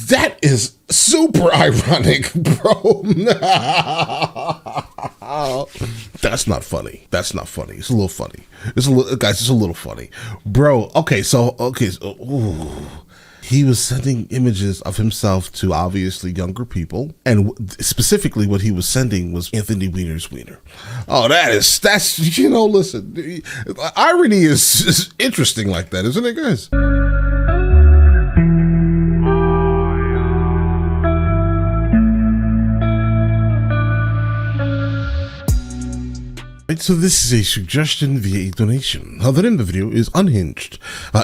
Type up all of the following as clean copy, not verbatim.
That is super ironic, bro. That's not funny. That's not funny. It's a little funny. It's a little, guys. It's a little funny, bro. Okay, so ooh. He was sending images of himself to obviously younger people, and specifically what he was sending was Anthony Weiner's wiener. Oh, that's listen, irony is interesting like that, isn't it, guys? So this is a suggestion via a donation. The name of the video is Unhinged.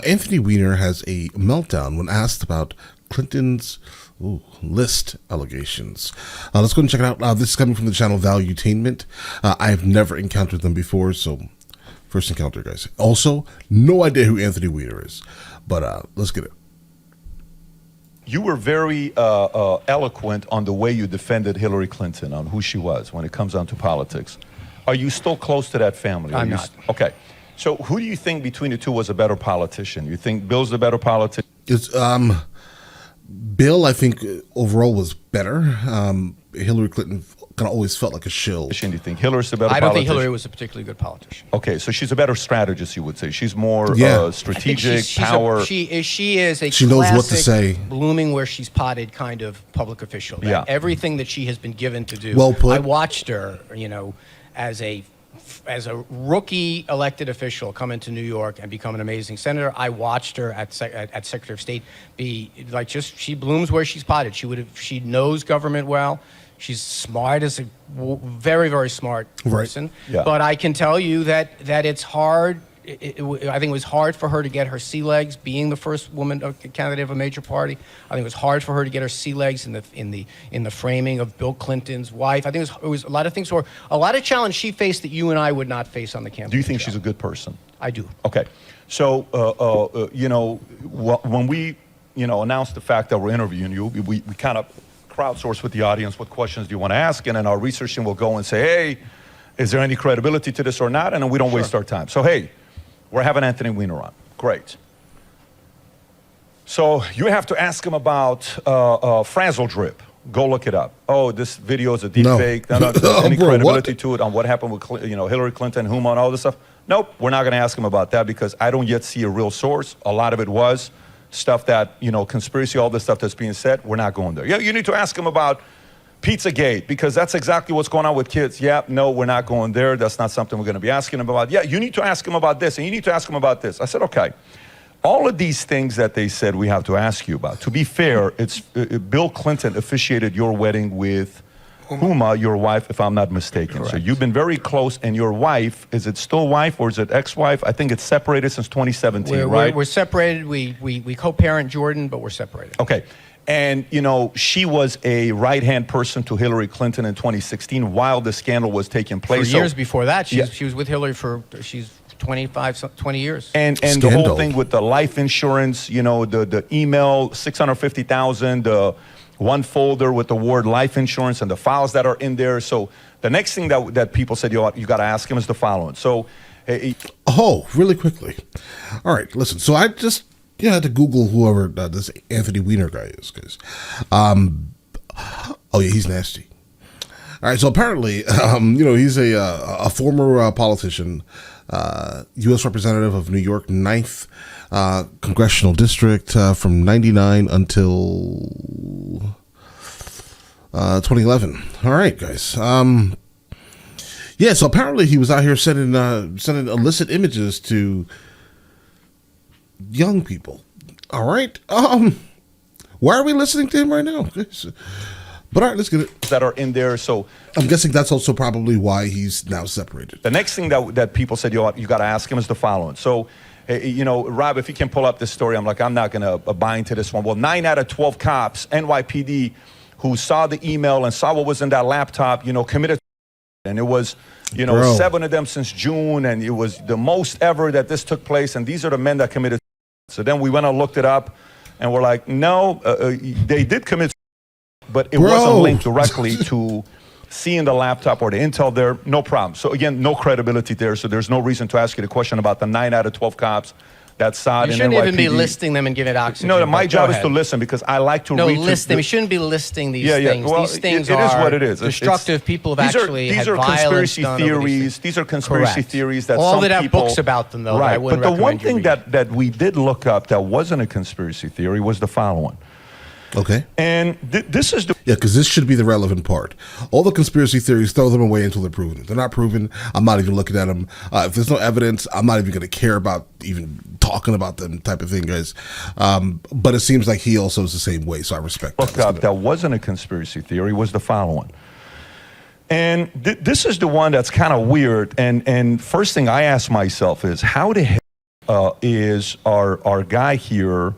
Anthony Weiner has a meltdown when asked about Clinton's list allegations. Let's go and check it out. This is coming from the channel Valuetainment. I have never encountered them before, so first encounter, guys. Also, no idea who Anthony Weiner is, but let's get it. You were very eloquent on the way you defended Hillary Clinton, on who she was when it comes down to politics. Are you still close to that family? I'm not. Okay. So who do you think between the two was a better politician? You think Bill's the better politician? It's Bill, I think, overall was better. Hillary Clinton kind of always felt like a shill. Do you think Hillary's the better politician? I don't think Hillary was a particularly good politician. Okay, so she's a better strategist, you would say. She's more strategic, power. She is a she knows what to say. Blooming where she's potted kind of public official. Yeah. Everything that she has been given to do. Well put. I watched her, as a rookie elected official come into New York and become an amazing senator. I watched her at Secretary of State be like she blooms where she's potted. She knows government well. She's smart as a very, very smart person. Right. Yeah. But I can tell you that it's hard. I think it was hard for her to get her sea legs, being the first woman candidate of a major party. I think it was hard for her to get her sea legs in the framing of Bill Clinton's wife. I think it was a lot of things, or a lot of challenge she faced that you and I would not face on the campaign. Do you think she's a good person? I do. Okay. So, when we, announced the fact that we're interviewing you, we kind of crowdsource with the audience what questions do you want to ask, and then our research team will go and say, hey, is there any credibility to this or not? And then we don't waste our time. So, hey, we're having Anthony Weiner on. Great. So you have to ask him about Frazzle Drip. Go look it up. Oh, this video is a deep fake. No, any credibility to it on what happened with Hillary Clinton, Huma, and all this stuff? Nope, we're not going to ask him about that because I don't yet see a real source. A lot of it was stuff that, conspiracy, all this stuff that's being said. We're not going there. Yeah, you need to ask him about Pizzagate, because that's exactly what's going on with kids. Yeah, no, we're not going there. That's not something we're going to be asking him about. Yeah, you need to ask him about this, and you need to ask him about this. I said, okay. All of these things that they said we have to ask you about. To be fair, it's Bill Clinton officiated your wedding with Huma, your wife, if I'm not mistaken. Correct. So you've been very close, and your wife, is it still wife or is it ex-wife? I think it's separated since 2017, right? We're separated. We co-parent Jordan, but we're separated. Okay. And, she was a right-hand person to Hillary Clinton in 2016 while the scandal was taking place. For years before that, she was with Hillary for 20 years. And the whole thing with the life insurance, the email, $650,000, the one folder with the word life insurance and the files that are in there. So the next thing that people said, you got to ask him is the following. So, really quickly. All right, listen. So I just had to Google whoever this Anthony Weiner guy is, because, he's nasty. All right, so apparently, he's a former politician, U.S. representative of New York 9th congressional district from 99 until 2011. All right, guys. So apparently he was out here sending illicit images to young people. All right. Why are we listening to him right now? But all right, let's get it. That are in there. So I'm guessing that's also probably why he's now separated. The next thing that people said you got to ask him is the following. So, Rob, if you can pull up this story, I'm not going to buy into this one. Well, 9 out of 12 cops, NYPD, who saw the email and saw what was in that laptop, committed. And it was, 7 of them since June, and it was the most ever that this took place. And these are the men that committed. So then we went and looked it up, and we're like, no, they did commit, but it wasn't linked directly to seeing the laptop or the intel there. No problem. So again, no credibility there. So there's no reason to ask you the question about the 9 out of 12 cops That side. You shouldn't even be listing them and giving it oxygen. No, my job is to listen because I like to read. No, list them. You shouldn't be listing these things. Well, these things it is what it is. Destructive. People have actually had violence done over these things. These are conspiracy theories that all some that have people, books about them, though. Right. I wouldn't but the one recommend thing that we did look up that wasn't a conspiracy theory was the following. Okay. And this is the... Yeah, because this should be the relevant part. All the conspiracy theories, throw them away until they're proven. If they're not proven, I'm not even looking at them. If there's no evidence, I'm not even going to care about even talking about them type of thing, guys. But it seems like he also is the same way, so I respect that. Look up that wasn't a conspiracy theory was the following. And this is the one that's kind of weird. And first thing I ask myself is, how the hell is our guy here,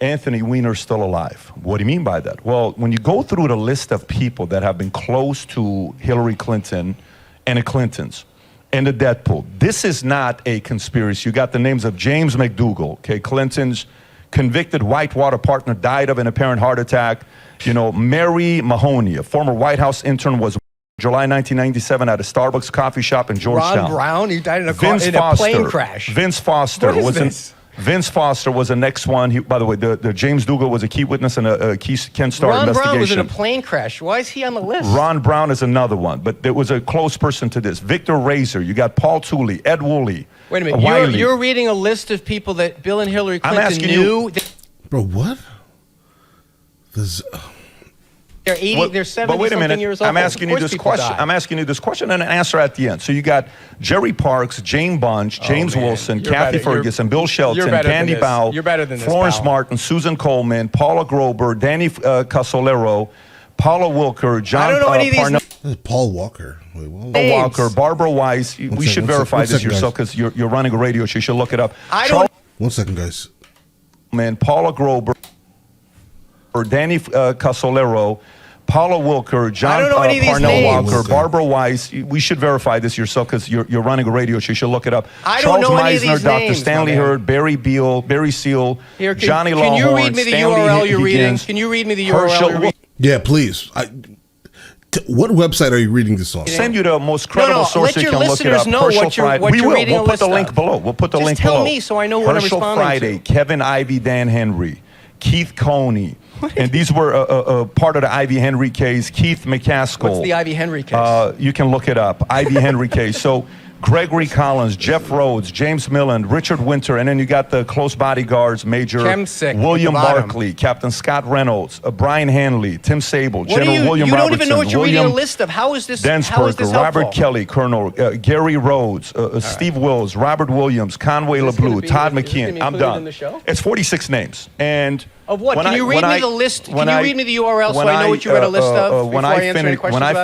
Anthony Weiner, still alive? What do you mean by that? Well, when you go through the list of people that have been close to Hillary Clinton and the Clintons and the death pool, this is not a conspiracy. You got the names of James McDougal, okay, Clinton's convicted Whitewater partner, died of an apparent heart attack. You know, Mary Mahoney, a former White House intern, was July 1997 at a Starbucks coffee shop in Georgetown. Ron Brown, he died in a plane crash. Vince Foster Vince Foster was the next one. By the way, the James Dougal was a key witness in a key Ken Starr investigation. Ron Brown was in a plane crash. Why is he on the list? Ron Brown is another one, but there was a close person to this. Victor Razor. You got Paul Tooley, Ed Woolley. Wait a minute. You're reading a list of people that Bill and Hillary Clinton knew. Bro, what? They're 80. They're 70 but wait a minute. years old. I'm asking you this question. I'm asking you this question and an answer at the end. So you got Jerry Parks, Jane Bunch, James Wilson, Kathy Ferguson, Bill Shelton, Candy Bow, Florence Martin, Susan Coleman, Paula Grober, Danny Casolero, Paula Wilker, John Parnell. Paul Walker. Wait, Walker, Barbara Weiss. We should verify this yourself because you're running a radio show. You should look it up. One second, guys. Paula Grober, Danny Casolero, Paula Wilker, John Parnell Walker, Barbara Weiss. We should verify this yourself because you're running a radio show. You should look it up. Charles Meisner, Dr. Stanley Hurd, Barry Beal, Barry Seal, Johnny Lawhorn, Can you read me the URL you're reading? Can you read me the URL you're reading? Yeah, please. What website are you reading this on? Send you the most credible source you can look it up. Know what you're reading. We'll put the link below. We'll put the link below. Just tell me so I know what I'm responding Friday, to. Kevin Ivey, Dan Henry, Keith Coney. And these were part of the Ivy Henry case. Keith McCaskill. What's the Ivy Henry case? You can look it up. Ivy Henry case. So Gregory Collins, Jeff Rhodes, James Millen, Richard Winter, and then you got the close bodyguards, Major William Barkley, Captain Scott Reynolds, Brian Hanley, Tim Sable, General William Robertson. You don't even know what you're reading a list of. How is this Densberger, Robert Kelly, Colonel Gary Rhodes, Steve Wills, Robert Williams, Conway LeBlue, Todd McKeon. I'm done. It's 46 names. And of what? Can you read me the list? Can you read me the URL so I know what you read a list of before I answer any questions about it?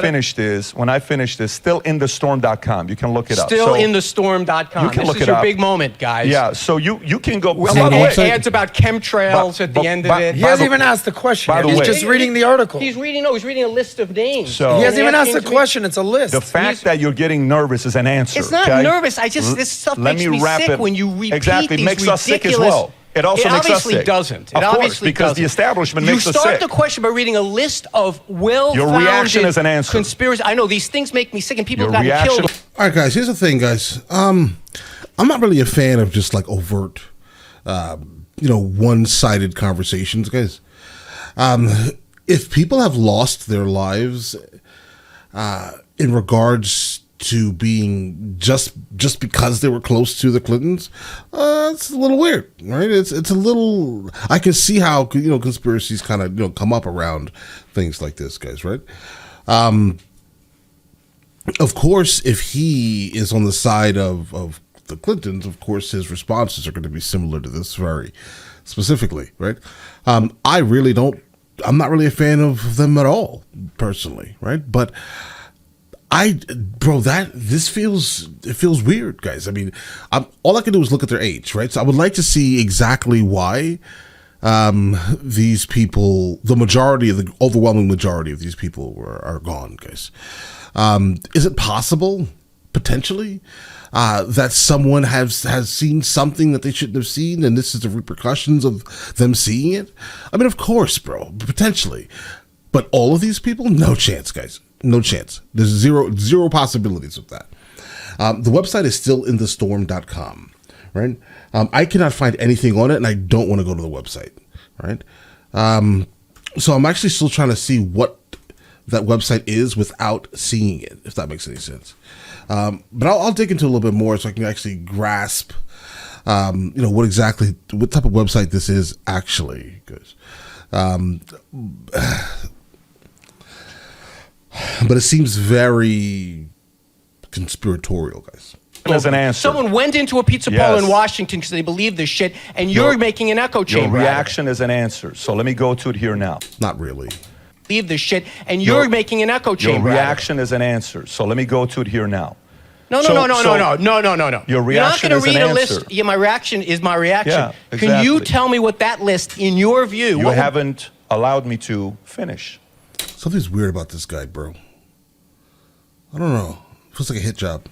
When I finish this, stillinthestorm.com. You can look it up. Stillinthestorm.com. You can look it up. This is your big moment, guys. Yeah, so you can go. Ads about chemtrails at the end of it. He hasn't even asked the question. He's just reading the article. He's reading a list of names. So he hasn't even asked the question. It's a list. The fact that you're getting nervous is an answer. It's not nervous. This stuff makes me sick when you repeat exactly. these makes us sick as ridiculous. well. It also makes us sick. It doesn't. Of course, because the establishment makes us sick. You start the question by reading a list of well-founded Your reaction is an answer. Conspiracy. I know these things make me sick, and people have gotten killed. All right, guys. Here's the thing, guys. I'm not really a fan of just like overt, one-sided conversations, guys. If people have lost their lives in regards to being just because they were close to the Clintons, it's a little weird, right? It's a little. I can see how conspiracies kind of come up around things like this, guys, right? Of course, if he is on the side of the Clintons, of course his responses are going to be similar to this very specifically, right? I really don't. I'm not really a fan of them at all, personally, right? But this feels weird, guys. I mean, all I can do is look at their age, right? So I would like to see exactly why these people, the overwhelming majority of these people are gone, guys. Is it possible, potentially, that someone has seen something that they shouldn't have seen, and this is the repercussions of them seeing it? I mean, of course, bro, potentially. But all of these people, no chance, guys. No chance. There's zero possibilities of that. The website is stillinthestorm.com, right? I cannot find anything on it, and I don't want to go to the website, right? So I'm actually still trying to see what that website is without seeing it, if that makes any sense. But I'll dig into a little bit more so I can actually grasp, what type of website this is actually. Because, but it seems very conspiratorial, guys. As an answer. Someone went into a pizza parlor in Washington because they believe this shit, and you're making an echo chamber. Your reaction is an answer. So let me go to it here now. Not really. Believe this shit, and you're making an echo chamber. Your reaction is an answer. So let me go to it here now. No. Your reaction is an answer. List. Yeah, my reaction is my reaction. Yeah, exactly. Can you tell me what that list, in your view? You haven't allowed me to finish. Something's weird about this guy, bro. I don't know. Feels like a hit job.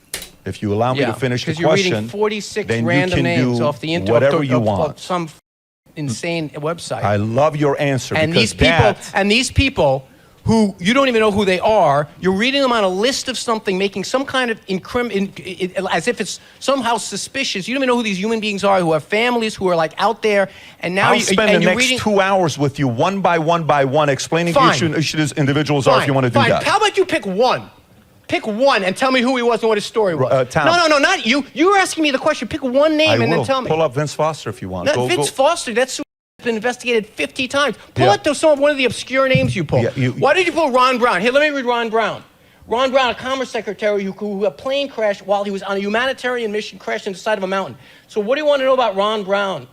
If you allow me to finish the question, you're reading 46 then random you can names do off the internet, whatever you want. Of some insane website. I love your answer. And because these people who you don't even know who they are, you're reading them on a list of something, making some kind of as if it's somehow suspicious. You don't even know who these human beings are, who have families, who are like out there, and now I'll spend the next 2 hours with you, one by one, explaining who these individuals are if you want to do that. How about you pick one? Pick one and tell me who he was and what his story was. Tom. No, not you. You were asking me the question. Pick one name and then tell me. Pull up Vince Foster if you want. No, Vince Foster, that's been investigated 50 times. Pull out one of the obscure names you pulled. Why did you pull Ron Brown? Here, let me read Ron Brown. Ron Brown, a Commerce Secretary who a plane crashed while he was on a humanitarian mission, crashed into the side of a mountain. So what do you want to know about Ron Brown?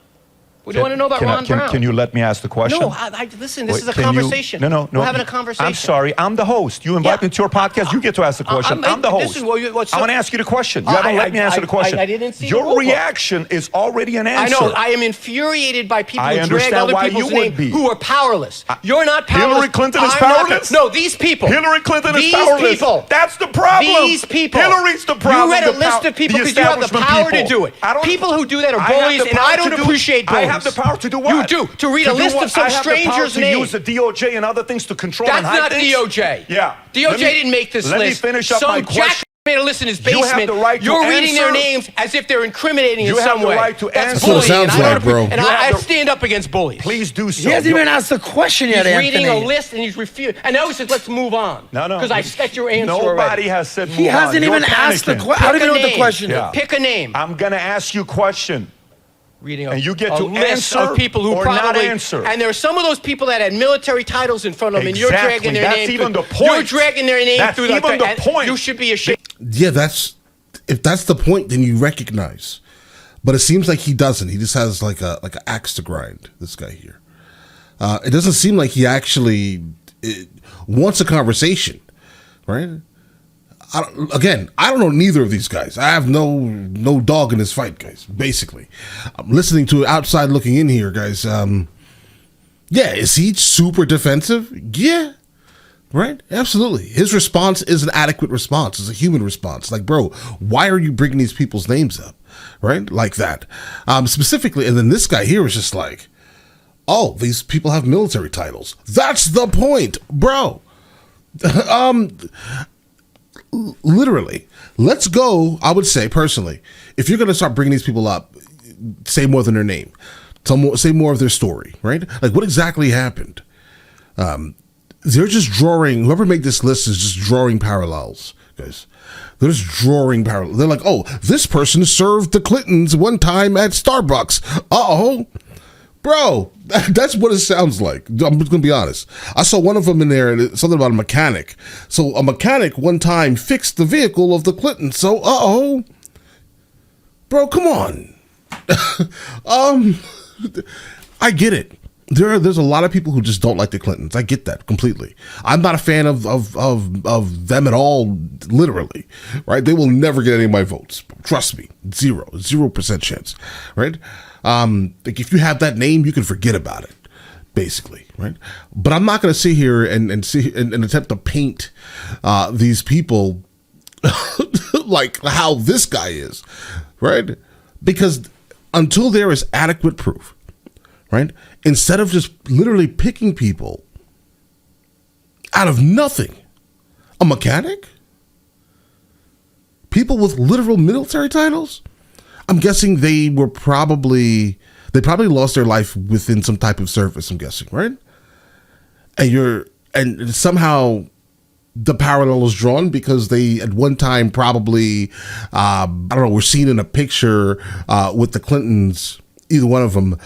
What do you want to know about Ron Brown? Can you let me ask the question? No, listen, this is a conversation. No. We're having a conversation. I'm sorry. I'm the host. You invite me to your podcast. You get to ask the question. I'm the host. I want to ask you the question. You haven't let me answer the question. I didn't see your reaction is already an answer. I know. I am infuriated by people who drag other people's names who are powerless. You're not powerless. Hillary Clinton is powerless? No, these people. Hillary Clinton is powerless. These people. That's the problem. These people. Hillary's the problem. You read a list of people because you have the power to do it. People who do that are bullies, and I don't appreciate bullies. I have the power to do what? You do. To read a list of some stranger's names. I have the power to use the DOJ and other things to control and hide things. That's not DOJ. Yeah. DOJ didn't make this list. Let me finish up my question. Jack made a list in his basement. You have the right to You're reading their answer. names as if they're incriminating in some way. You have the right to That's answer. bullying. That's what it sounds like, bro. And I stand up against bullies. Please do so. He hasn't even asked the question yet, He's Anthony. reading a list and he's refused. And now he says, let's move on. No. Because I set your answer Nobody already. has said move on. He hasn't even asked the question. I don't even know what the question is. Pick a name. I'm going to ask you a question. Reading and you get a to list answer of people who or probably, not answer. And there are some of those people that had military titles in front of them, and you're Exactly. dragging their That's name. even the You're point. dragging their name That's through even the point. You should be ashamed. Yeah, if that's the point, then you recognize. But it seems like he doesn't. He just has like an axe to grind. This guy here. It doesn't seem like he actually wants a conversation, right? I don't know neither of these guys. I have no dog in this fight, guys. Basically, I'm listening to it outside looking in here, guys. Yeah, is he super defensive? Yeah, right. Absolutely. His response is an adequate response. It's a human response. Like, bro, why are you bringing these people's names up, right? Like that, specifically. And then this guy here is just like, oh, these people have military titles. That's the point, bro. Literally, let's go. I would say personally, if you're going to start bringing these people up, say more than their name, say more of their story, right? Like what exactly happened? They're just drawing. Whoever made this list is just drawing parallels, guys. They're just drawing parallels. They're like, oh, this person served the Clintons one time at Starbucks. Bro, that's what it sounds like. I'm just going to be honest. I saw one of them in there, and something about a mechanic. So a mechanic one time fixed the vehicle of the Clintons. So, bro, come on. I get it. There's a lot of people who just don't like the Clintons. I get that completely. I'm not a fan of them at all, literally, right? They will never get any of my votes. Trust me. 0% chance, right? Like if you have that name, you can forget about it, basically, right? But I'm not going to sit here and attempt to paint these people like how this guy is, right? Because until there is adequate proof, right? Instead of just literally picking people out of nothing, a mechanic, people with literal military titles. I'm guessing they probably lost their life within some type of service, I'm guessing, right? And somehow the parallel is drawn because they at one time probably, I don't know, were seen in a picture with the Clintons, either one of them.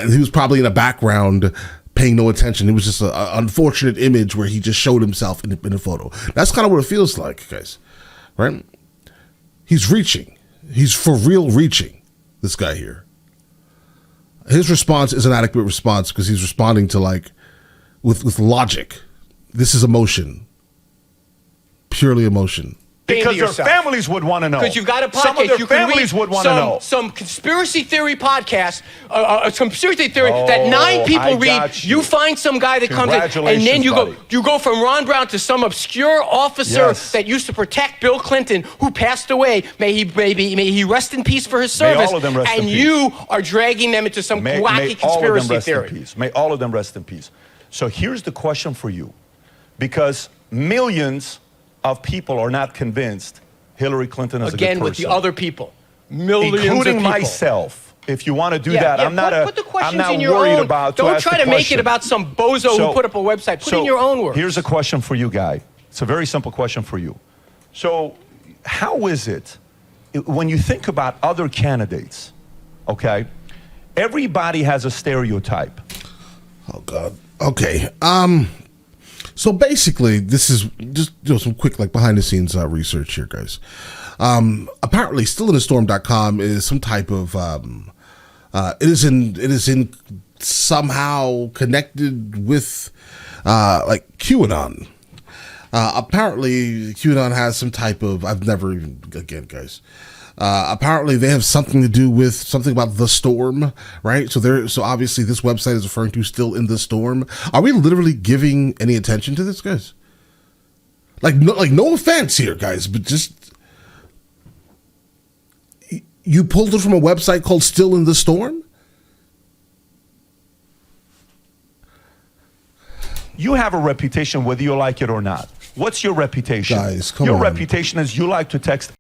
He was probably in the background paying no attention. It was just an unfortunate image where he just showed himself in a photo. That's kind of what it feels like, guys, right? He's reaching. He's for real reaching, this guy here. His response is an adequate response because he's responding to with logic. This is emotion. Purely emotion. Because their families would want to know. Because you've got a podcast. Some of their families would want to know. Some conspiracy theory podcast, some conspiracy theory that 9 people read. You find some guy that comes in, and then you go from Ron Brown to some obscure officer that used to protect Bill Clinton, who passed away. May he rest in peace for his service. May all of them rest in and peace. you are dragging them into some wacky conspiracy theory. May all of them rest in peace. So here's the question for you, because millions of people are not convinced Hillary Clinton is a good person. Again, with the other people, millions including of people. myself. If you want to do that, I'm not put the questions I'm not in your worried own. about. Don't try to make it about some bozo who put up a website. Put in your own words. Here's a question for you, Guy. It's a very simple question for you. So, how is it when you think about other candidates? Okay, everybody has a stereotype. Oh God. Okay. So basically, this is just some quick behind the scenes research here, guys. Apparently, stillinthestorm.com is some type of it is in somehow connected with QAnon. Apparently, QAnon has some type of apparently they have something to do with something about the storm, right? So obviously this website is referring to Still in the Storm. Are we literally giving any attention to this, guys? No offense here, guys, but just you pulled it from a website called Still in the Storm? You have a reputation whether you like it or not. What's your reputation? Guys, come on. Your reputation is you like to text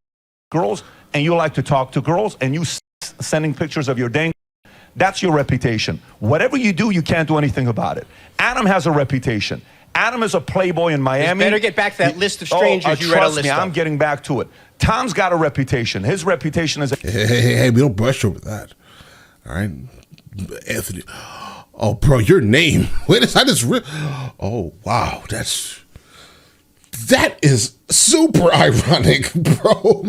girls and you like to talk to girls and you sending pictures of your dang. That's your reputation. Whatever you do, you can't do anything about it. Adam has a reputation. Adam is a playboy in Miami. You better get back to that list of strangers you read a list of. I'm getting back to it. Tom's got a reputation. His reputation is... Hey, we don't brush over that. All right? Anthony. Oh, bro, your name. Wait, I just... Oh, wow. That is super ironic, bro.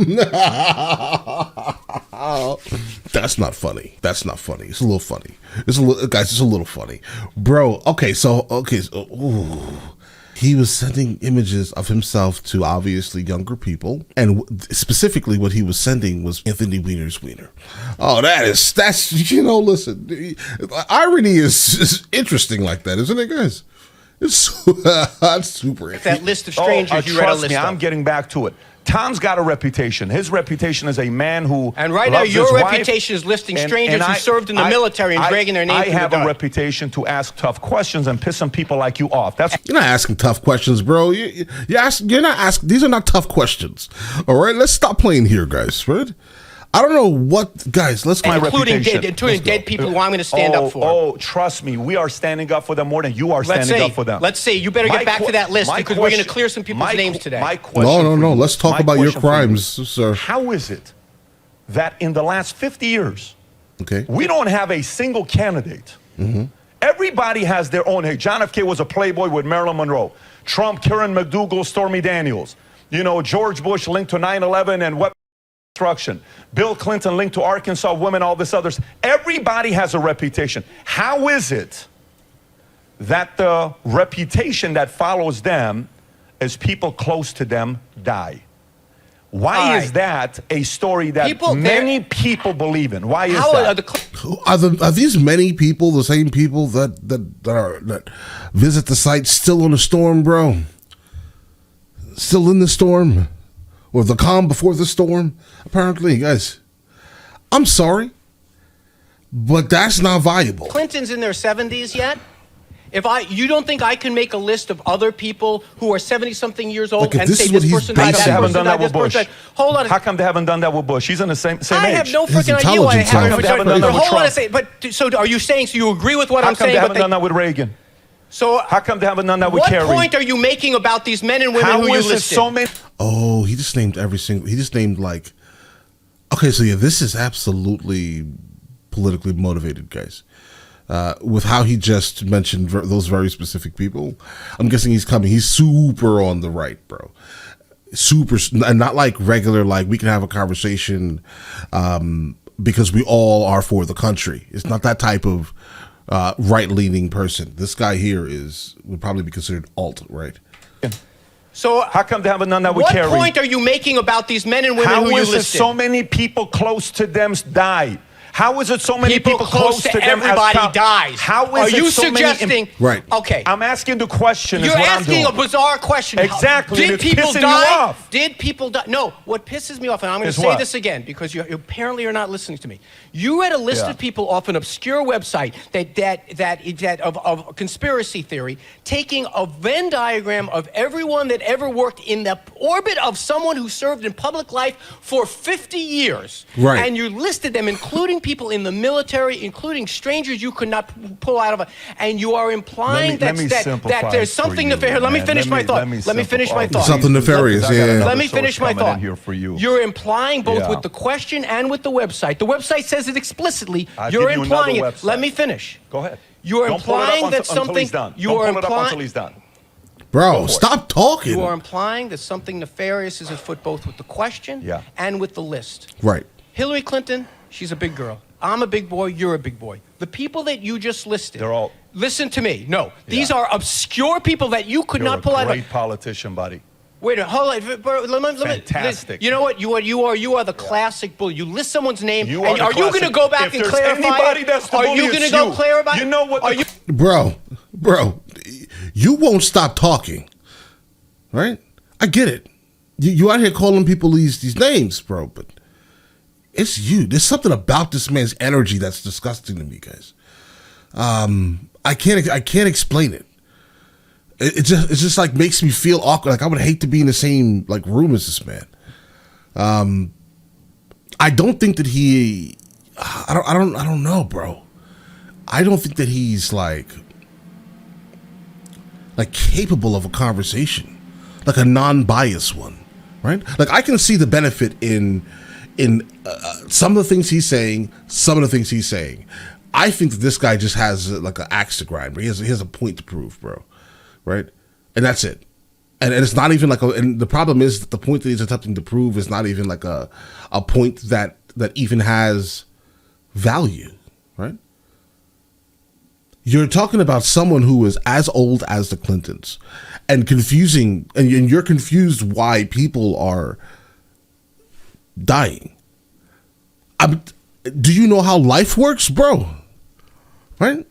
That's not funny. It's a little funny. It's a little funny, bro. Okay, so he was sending images of himself to obviously younger people, and specifically what he was sending was Anthony Weiner's wiener. Oh, that's listen, irony is interesting like that, isn't it, guys? It's super. That list of strangers you read a list of. I'm getting back to it. Tom's got a reputation. His reputation is a man who and right now your reputation is listing strangers who served in the military and dragging their name. I have a reputation to ask tough questions and piss some people like you off. You're not asking tough questions, bro. You're not asking. These are not tough questions. All right, let's stop playing here, guys. Right? I don't know what, guys. Let's my reputation, including dead people who I'm going to stand up for. Oh, trust me, we are standing up for them more than you are standing up for them. Let's see. You better get back to that list because we're going to clear some people's names today. No. Let's talk about your crimes, sir. How is it that in the last 50 years, okay, we don't have a single candidate? Mm-hmm. Everybody has their own. Hey, John F. K. was a playboy with Marilyn Monroe. Trump, Karen McDougal, Stormy Daniels. George Bush linked to 9/11 and weapons destruction. Bill Clinton linked to Arkansas women, all this others. Everybody has a reputation. How is it that the reputation that follows them as people close to them die? Why is that a story that many people believe in? Why is that? Are these many people the same people that visit the site Still in the Storm, bro? Still in the Storm? Or the calm before the storm? Apparently, guys. I'm sorry, but that's not viable. Clinton's in their 70s yet, You don't think I can make a list of other people who are 70-something years old Like, if and this say is what this he's person died, basing that it on. person Done that died, with this person Bush? died. Hold on. How come they haven't done that with Bush? He's in the same age. I have no His freaking idea why they intelligence haven't. level. They haven't done that with Hold on a Trump. second. But so are you saying? So you agree with what How I'm come saying? they haven't but done that with Reagan? So How come they haven't done that with what Kerry? point are you making about these men and women How who you is it listed? so many? Oh, he just named every single. He just named like. Okay, so yeah, this is absolutely politically motivated, guys. With how he just mentioned those very specific people, I'm guessing he's coming. He's super on the right, bro. Super, and not like regular. Like we can have a conversation because we all are for the country. It's not that type of right-leaning person. This guy here would probably be considered alt-right. So How come they haven't done that with what Kerry? point are you making about these men and women How who you is it listed? so many people close to them died? How is it so many people close to them everybody as dies? How is are you it so suggesting? many? Right. Okay. I'm asking the question. You're is what asking I'm a doing. bizarre question. Exactly, Did and it's people pissing you die? off. Did people die? No. What pisses me off, and I'm going to Is say what? this again because you apparently are not listening to me. You read a list Yeah. of people off an obscure website that of conspiracy theory, taking a Venn diagram of everyone that ever worked in the orbit of someone who served in public life for 50 years. Right. And you listed them, including people in the military, including strangers you could not pull out of a. And you are implying Let me that simplify there's it something for you, nefarious. Let me man. finish my thought. Let me finish my thought. Something nefarious, I got yeah. another Let me source finish my coming thought. in here for you. You're implying both Yeah. with the question and with the website. The website says it explicitly. I'll You're give you implying it. another website. Let me finish. Go ahead. You're Don't pull it up implying that until something. he's done. You Don't are pull it up until implying. he's done. Bro, stop talking. You are implying that something nefarious is afoot both with the question Yeah. and with the list. Right. Hillary Clinton, she's a big girl. I'm a big boy, you're a big boy. The people that you just listed. They're all- Listen to me. No. These Yeah. are obscure people that you could You're not a pull out of. great politician, buddy. Wait a minute, hold on. Bro, let me- Fantastic. You know what? You are the classic bully. You list someone's name, You and are are the you going to classic- go back if and there's clarify anybody it? that's the Are bully, you going to it's go you. clarify? You know what Are the- you? Bro, you won't stop talking, right? I get it. You out here calling people these names, bro, but it's you. There's something about this man's energy that's disgusting to me, guys. I can't explain it. It just like makes me feel awkward. Like I would hate to be in the same like room as this man. I don't think that he. I don't know, bro. I don't think that he's like capable of a conversation, like a non-biased one, right? Like I can see the benefit in some of the things he's saying, some of the things he's saying. I think that this guy just has like an axe to grind, bro. He has a point to prove, bro, right? And that's it. And it's not even like and the problem is that the point that he's attempting to prove is not even like a point that even has value, right? You're talking about someone who is as old as the Clintons and confusing, and you're confused why people are dying. Do you know how life works, bro? Right?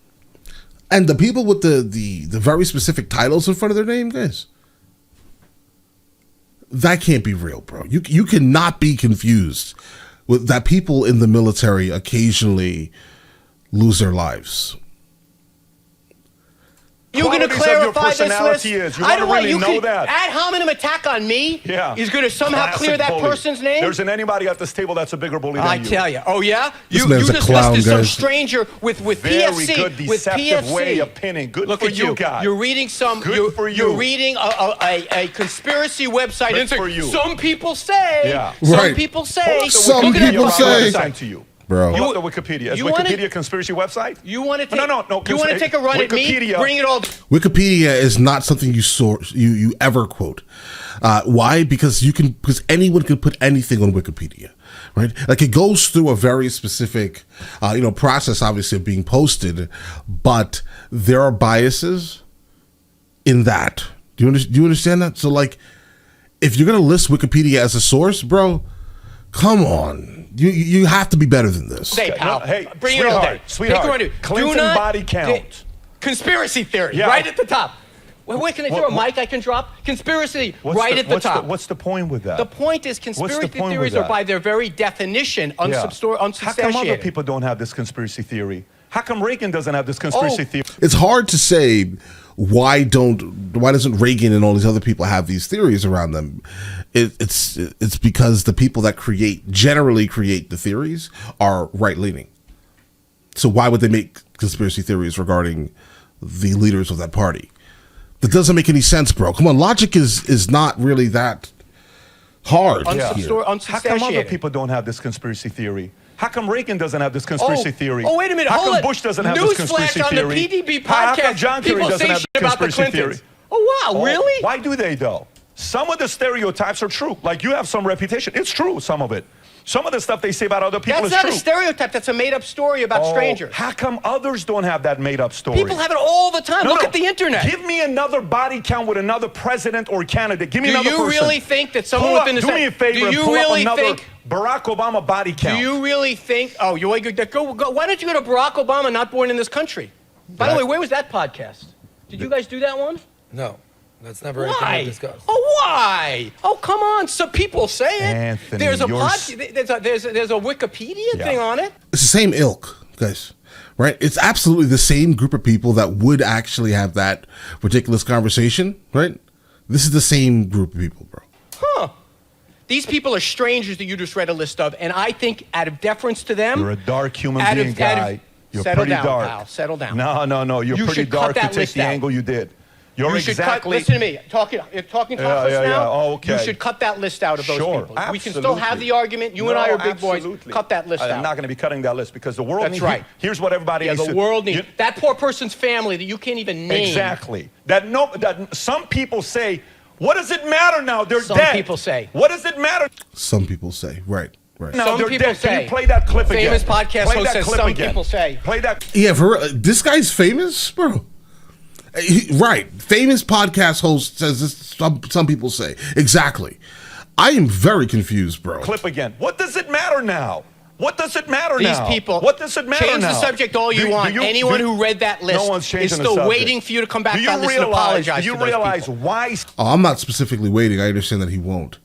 And the people with the very specific titles in front of their name, guys, that can't be real, bro. You cannot be confused with that people in the military occasionally lose their lives. You're going to Qualities of your clarify this list? personality is. You I wanna don't want really you know can that. ad hominem attack on me. Yeah. Is going to somehow Classic clear that bully. person's name. There isn't anybody at this table that's a bigger bully than I you. tell you. Oh yeah. This You man's a just clown, listed some guys. stranger with Very PFC good, with deceptive PFC. way of pinning. Good Look for at you, guy. You're reading some. Good for you. You're reading a conspiracy website. Good and saying, for you. Some people say. Yeah. Some Right. people say. Some Look at people that say- website. to you. Bro. Pull up the Wikipedia. Is you wanna- Wikipedia a conspiracy website? You want to take? No. You want to take a run at me? Wikipedia- Bring it all. Wikipedia is not something you ever quote. Why? Because anyone can put anything on Wikipedia, right? Like it goes through a very specific, process, obviously, of being posted, but there are biases in that. Do you understand that? So, like, if you're gonna list Wikipedia as a source, bro, come on. You have to be better than this. Hey, pal. Hey, bring it all day. sweetheart. Pick a run. Clinton Do not- body count. Conspiracy theory. Yeah. Right at the top. Wait, can I throw a What- mic I can drop? Conspiracy. What's Right at the top. What's the point with that? The point is What's conspiracy the point theories with are that? by their very definition Yeah. How come other unsubstantiated. people don't have this conspiracy theory? How come Reagan doesn't have this conspiracy theory? It's hard to say why doesn't Reagan and all these other people have these theories around them. It's because the people that generally create the theories are right leaning. So why would they make conspiracy theories regarding the leaders of that party? That doesn't make any sense, bro. Come on, logic is not really that hard. How come other people don't have this conspiracy theory? How come Reagan doesn't have this conspiracy theory? Oh, wait a minute. How come Bush doesn't have this conspiracy theory? On the PBD podcast, how come John Kerry doesn't have this conspiracy theory? Oh, wow, really? Why do they, though? Some of the stereotypes are true. Like, you have some reputation. It's true, some of it. Some of the stuff they say about other people is true. That's not a stereotype. That's a made-up story about strangers. How come others don't have that made-up story? People have it all the time. Look at the internet. Give me another body count with another president or candidate. Give me another person. Do you really think that someone within the... Do me a favor and pull up another Barack Obama body count. Do you really think... Oh, why don't you go to Barack Obama, not born in this country? By the way, where was that podcast? Did you guys do that one? No. That's never anything we discussed. Oh, why? Oh, come on. Some people say it. Anthony, there's a Wikipedia thing on it. It's the same ilk, guys. Right? It's absolutely the same group of people that would actually have that ridiculous conversation, right? This is the same group of people, bro. Huh. These people are strangers that you just read a list of, and I think out of deference to them... You're a dark human being, guy. You're pretty dark. Pal. Settle down. No. You're pretty dark to take the angle you did. Listen to me. Talking conference now. Oh, okay. You should cut that list out of those people. Absolutely. We can still have the argument. You and I are big boys. Cut that list out. I'm not going to be cutting that list because the world needs... That's right. Here's what everybody needs the world needs. That poor person's family that you can't even name. Exactly. That some people say, what does it matter now? They're dead. Some people say. What does it matter? Some people say. Right. No, some people say. Can you play that clip again? Famous podcast host says some people say. Play that. Yeah, this guy's famous, bro. Right. Famous podcast host says this, some people say. Exactly. I am very confused, bro. Clip again. What does it matter now? What does it matter now? These people. What does it matter change now? the subject all you want. Anyone who read that list is still waiting for you to come back to that list and apologize to those people. Do you realize why? Oh, I'm not specifically waiting. I understand that he won't.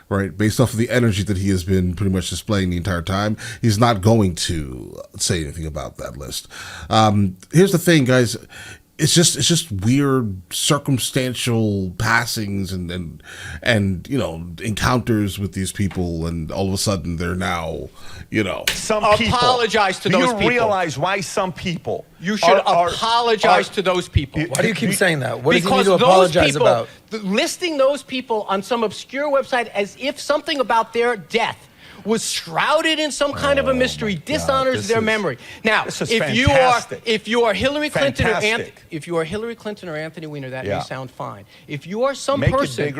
Right, based off of the energy that he has been pretty much displaying the entire time, he's not going to say anything about that list. Here's the thing, guys. It's just weird circumstantial passings and encounters with these people, and all of a sudden they're now some people. Apologize to those people. Do you realize why some people? You should apologize to those people. Why do you keep saying that? What does he need to apologize about? Listing those people on some obscure website as if something about their death was shrouded in some kind of a mystery dishonors their memory. Now, if you are Hillary Clinton or Anthony Weiner, that may sound fine. If you are some person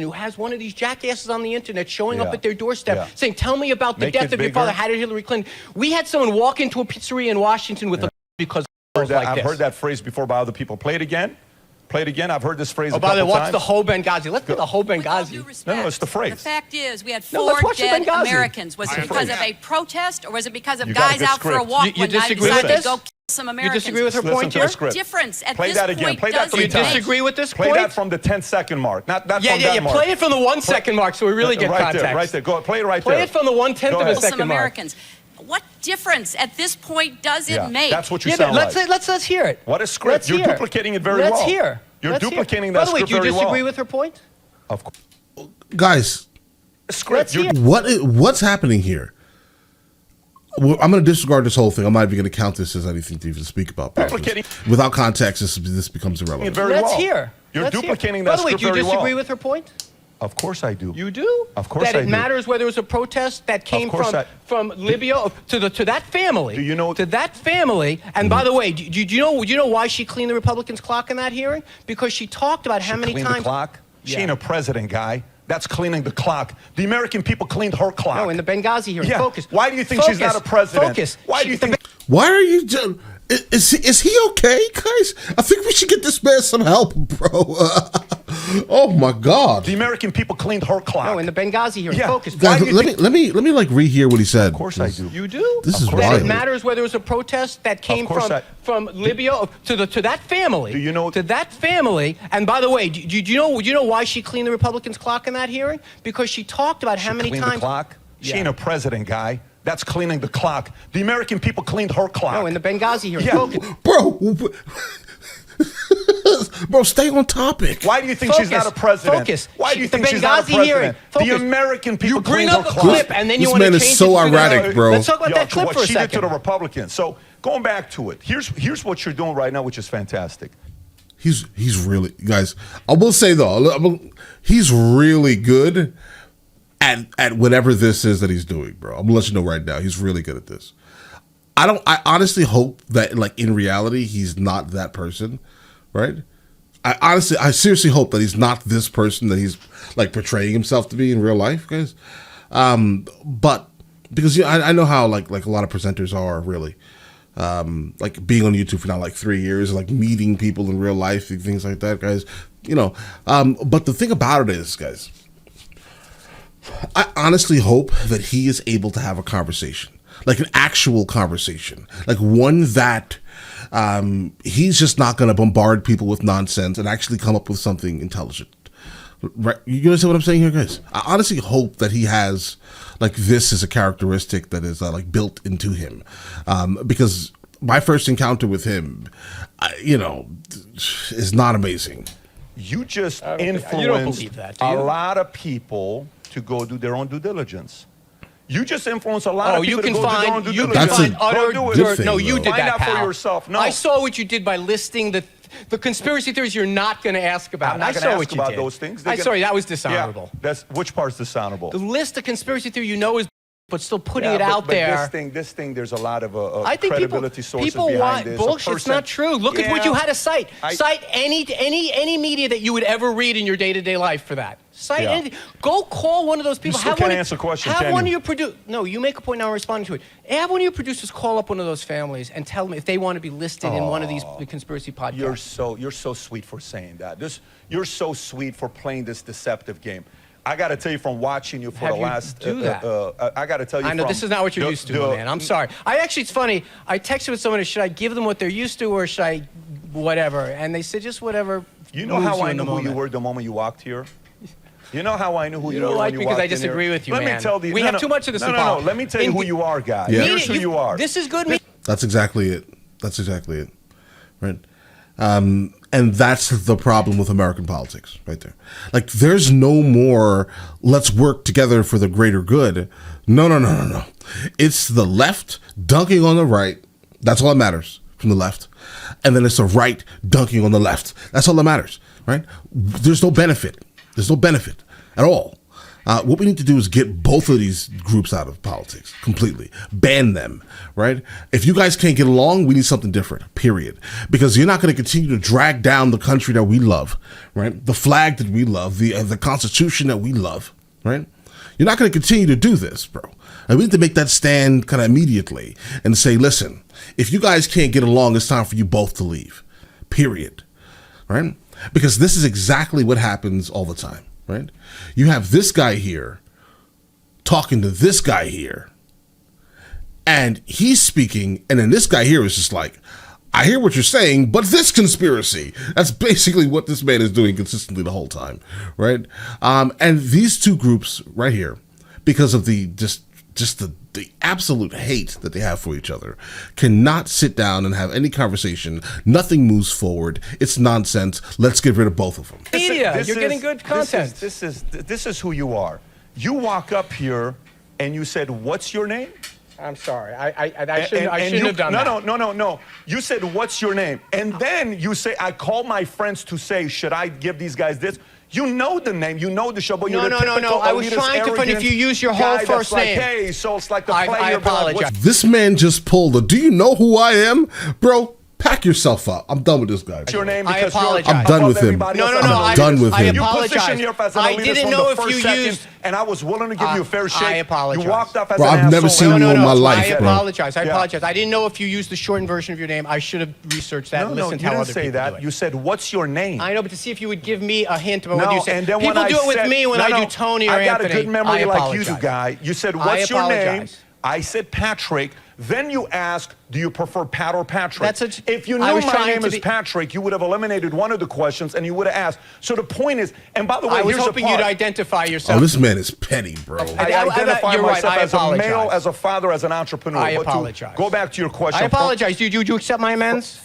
who has one of these jackasses on the internet showing up at their doorstep saying, "Tell me about the death of your father. How did Hillary Clinton?" We had someone walk into a pizzeria in Washington with a because I've heard that phrase before by other people. Play it again. Play it again. I've heard this phrase a couple times. By the way, what's the whole Benghazi? Let's get the whole Benghazi. No, it's the phrase. The fact is, we had 4 dead Americans. Was it because of a protest, or was it because of guys out for a walk one night decided to go kill some Americans? You disagree with her point here? What difference at Play this that again. point Play that does it make? You disagree with this point? Play that from the 10-second mark. Not from that mark. Play it from the 1 second mark so we really get context. Right there. Go play it right there. Play it from the 1/10 of a second mark. What difference at this point does it make? That's what you sound like. Let's hear it. What a script. You're duplicating it very well. Let's hear. You're duplicating that script very well. By the way, do you disagree with her point? Of course. Guys, script. What's happening here? Well, I'm going to disregard this whole thing. I'm not even going to count this as anything to even speak about. Without context, this becomes irrelevant. Let's hear. You're duplicating that script very well. By the way, do you disagree with her point? Of course I do. You do? Of course I do. That it matters whether it was a protest that came from Libya to that family. Do you know? To that family. And by the way, do you know why she cleaned the Republicans' clock in that hearing? Because she talked about how many times. She cleaned the clock? She ain't a president, guy. That's cleaning the clock. The American people cleaned her clock. No, in the Benghazi hearing. Yeah. Focus. Why do you think she's not a president? Focus. Why do you think? Why are you? Is he okay, guys? I think we should get this man some help, bro. Oh my God! The American people cleaned her clock. No, in the Benghazi hearing. Yeah. Focus. Guys, let me like rehear what he said. Of course I do. You do? This is that wild. it matters whether it was a protest that came from Libya to that family. Do you know? To that family. And by the way, do you know why she cleaned the Republicans' clock in that hearing? Because she talked about how many times. The clock. She ain't a president, guy. That's cleaning the clock. The American people cleaned her clock. No, in the Benghazi hearing. Yeah. Bro, stay on topic. Why do you think she's not a president? Focus. Why do you think she's not a president? Hearing. The American people You bring cleaned up her a clock. clip and then you This want to man change is so it to erratic, bro. Let's talk about that clip what for a she second. did to the Republicans. So going back to it, here's what you're doing right now, which is fantastic. He's really, guys, I will say though, he's really good at whatever this is that he's doing, bro. I'm gonna let you know right now, he's really good at this. I honestly hope that, like, in reality, he's not that person, right? I seriously hope that he's not this person that he's, like, portraying himself to be in real life, guys. But because I know how like a lot of presenters are really. Like being on YouTube for now like 3 years, like meeting people in real life and things like that, guys. But the thing about it is, guys, I honestly hope that he is able to have a conversation, like an actual conversation, like one that he's just not going to bombard people with nonsense and actually come up with something intelligent. Right? You understand what I'm saying here, guys? I honestly hope that he has, like, this is a characteristic that is like built into him, because my first encounter with him, is not amazing. You just You don't influenced believe that, do a you? lot of people to go do their own due diligence. You just influence a lot of you people can to go do their own find due you can diligence. That's find a utter Go do it. good dirt. thing, No, you though. did Find that, out for pal. yourself. No. I saw what you did by listing the conspiracy theories you're not going to ask about. I'm not I gonna saw ask what you about did. those things. I'm sorry, that was dishonorable. Yeah, which part's dishonorable? The list of conspiracy theory you know is, but still putting Yeah, it out but there. This thing, there's a lot of I think credibility sources people behind want this. bullshit. It's not true. Look at what you had to cite. Cite any media that you would ever read in your day-to-day life for that. Cite anything. Go call one of those people. still can't answer questions, Have can one you? of your No, you make a point now responding to it. Have one of your producers call up one of those families and tell them if they want to be listed in one of these conspiracy podcasts. You're so sweet for saying that. You're so sweet for playing this deceptive game. I got to tell you from watching you for Have the you last. do that? I got to tell you. I know this is not what you're used to, man. I'm sorry. It's funny. I texted with someone. Should I give them what they're used to, or should I, whatever? And they said just whatever. You know how I knew who you were the moment you walked here. You know how I knew who you were when you walked in here? Because I disagree with you, man. Let me tell you. We have too much of this. No. Let me tell you who you are, guys. Yeah. Here's who you are. This is good. That's exactly it. Right? And that's the problem with American politics right there. Like, there's no more, let's work together for the greater good. No. It's the left dunking on the right. That's all that matters from the left. And then it's the right dunking on the left. That's all that matters, right? There's no benefit. There's no benefit at all. What we need to do is get both of these groups out of politics completely. Ban them, right? If you guys can't get along, we need something different, period. Because you're not going to continue to drag down the country that we love, right? The flag that we love, the Constitution that we love, right? You're not going to continue to do this, bro. And we need to make that stand kind of immediately and say, listen, if you guys can't get along, it's time for you both to leave, period, right? Because this is exactly what happens all the time. Right? You have this guy here talking to this guy here, and he's speaking, and then this guy here is just like, I hear what you're saying, but this conspiracy. That's basically what this man is doing consistently the whole time, right? And these two groups right here, because of the absolute hate that they have for each other, cannot sit down and have any conversation. Nothing moves forward. It's nonsense. Let's get rid of both of them. Media, you're getting good content. This is who you are. You walk up here and you said, "What's your name?" I'm sorry. I shouldn't have done that. No. You said, "What's your name?" And then you say, "I call my friends to say, should I give these guys this?" You know the name, you know the show, but you're No. typical I was elitist, trying to find if you use your whole guy first that's name. Like, hey, so it's like the I player. apologize. This man just pulled a, do you know who I am? Bro, pack yourself up. I'm done with this guy. What's your name? I Because apologize. you're I'm done with him. everybody No, else. I'm done with him. You apologize. positioned yourself as an I elitist didn't from know the if first you second, used. and I was willing to give you a fair shake. I apologize. You walked off as Bro, an I've asshole. never seen you in my life, I bro. apologize. I Yeah. apologize. I didn't know if you used the shortened version of your name. I should have researched that and No, listened you to how didn't other say people do that. it. You said, "What's your name?" I know, but to see if you would give me a hint about what No, you said. and then People when do I it with said, me when I do Tony or I got Anthony. a good memory I like you do, apologize. guy. You said, I "What's your name?" apologize. I said Patrick. Then you ask, do you prefer Pat or Patrick? If you knew my name is Patrick, you would have eliminated one of the questions and you would have asked. So the point is, and by the way, I was hoping you'd identify yourself. Oh, this man is petty, bro. I identify myself as a male, as a father, as an entrepreneur. I apologize. Go back to your question. I apologize. Do you accept my amends?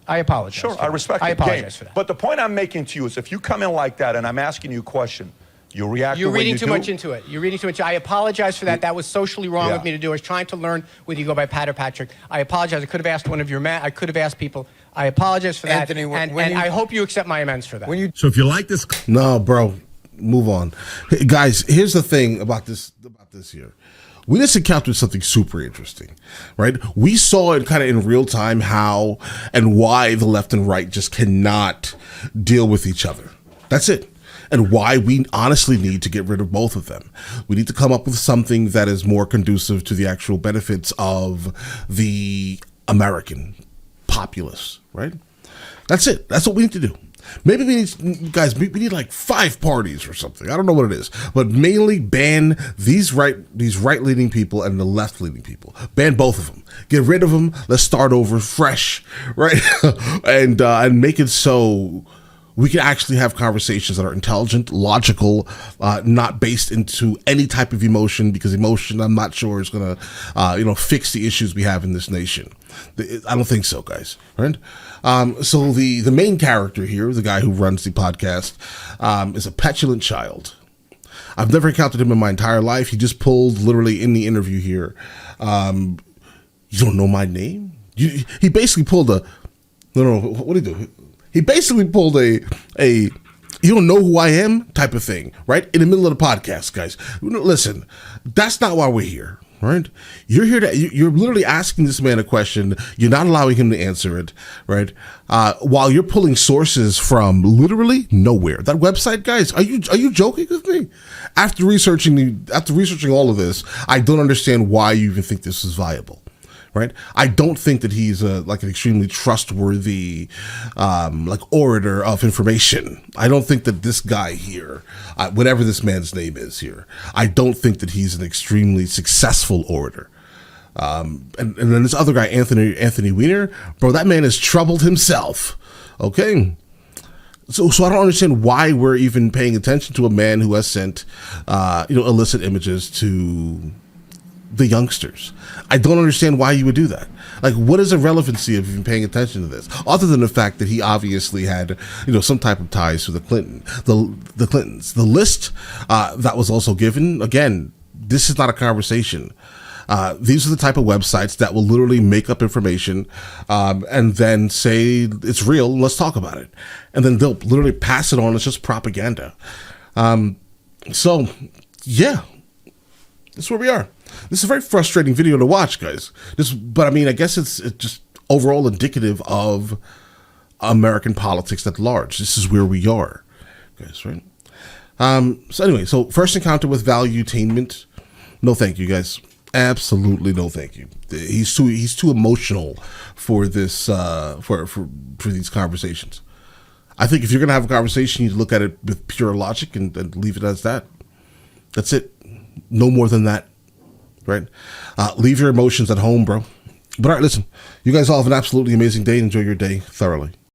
I apologize. Sure, I respect it. I apologize for that. But the point I'm making to you is if you come in like that and I'm asking you a question, you react You're the way reading you too do. much into it. You're reading too much. I apologize for that. That was socially wrong of me to do. I was trying to learn whether you go by Pat or Patrick. I apologize. I could have asked one of your I could have asked people. I apologize for that. Anthony, and I hope you accept my amends for that. So if you like this, no, bro, move on. Hey, guys, here's the thing about this here. We just encountered something super interesting, right? We saw it kind of in real time how and why the left and right just cannot deal with each other. That's it. And why we honestly need to get rid of both of them. We need to come up with something that is more conducive to the actual benefits of the American populace, right? That's it. That's what we need to do. Maybe we need, guys, we need like 5 parties or something. I don't know what it is, but mainly ban these right-leaning people and the left-leaning people. Ban both of them. Get rid of them. Let's start over fresh, right? and make it so we can actually have conversations that are intelligent, logical, not based into any type of emotion, because emotion, I'm not sure, is going to, fix the issues we have in this nation. I don't think so, guys. Right? So the main character here, the guy who runs the podcast, is a petulant child. I've never encountered him in my entire life. He just pulled, literally in the interview here, you don't know my name? He basically pulled no, what did he do? He basically pulled a you don't know who I am type of thing, right? In the middle of the podcast, guys. Listen, that's not why we're here, right? You're here you're literally asking this man a question. You're not allowing him to answer it, right? While you're pulling sources from literally nowhere. That website, guys, are you joking with me? After researching all of this, I don't understand why you even think this is viable. Right, I don't think that he's an extremely trustworthy, orator of information. I don't think that this guy here, whatever this man's name is here, I don't think that he's an extremely successful orator. And then this other guy, Anthony Weiner, bro, that man has troubled himself. Okay. So I don't understand why we're even paying attention to a man who has sent, illicit images to the youngsters. I don't understand why you would do that. Like, what is the relevancy of even paying attention to this, other than the fact that he obviously had, some type of ties to the Clintons. The list that was also given, again, this is not a conversation. These are the type of websites that will literally make up information and then say it's real, let's talk about it. And then they'll literally pass it on as just propaganda. So, yeah, that's where we are. This is a very frustrating video to watch, guys. But I mean, I guess it's just overall indicative of American politics at large. This is where we are, guys, right? So anyway, first encounter with valuetainment. No, thank you, guys. Absolutely no, thank you. He's too emotional for this for these conversations. I think if you're gonna have a conversation, you look at it with pure logic and leave it as that. That's it. No more than that. Right? Leave your emotions at home, bro. But all right, listen. You guys all have an absolutely amazing day. Enjoy your day thoroughly.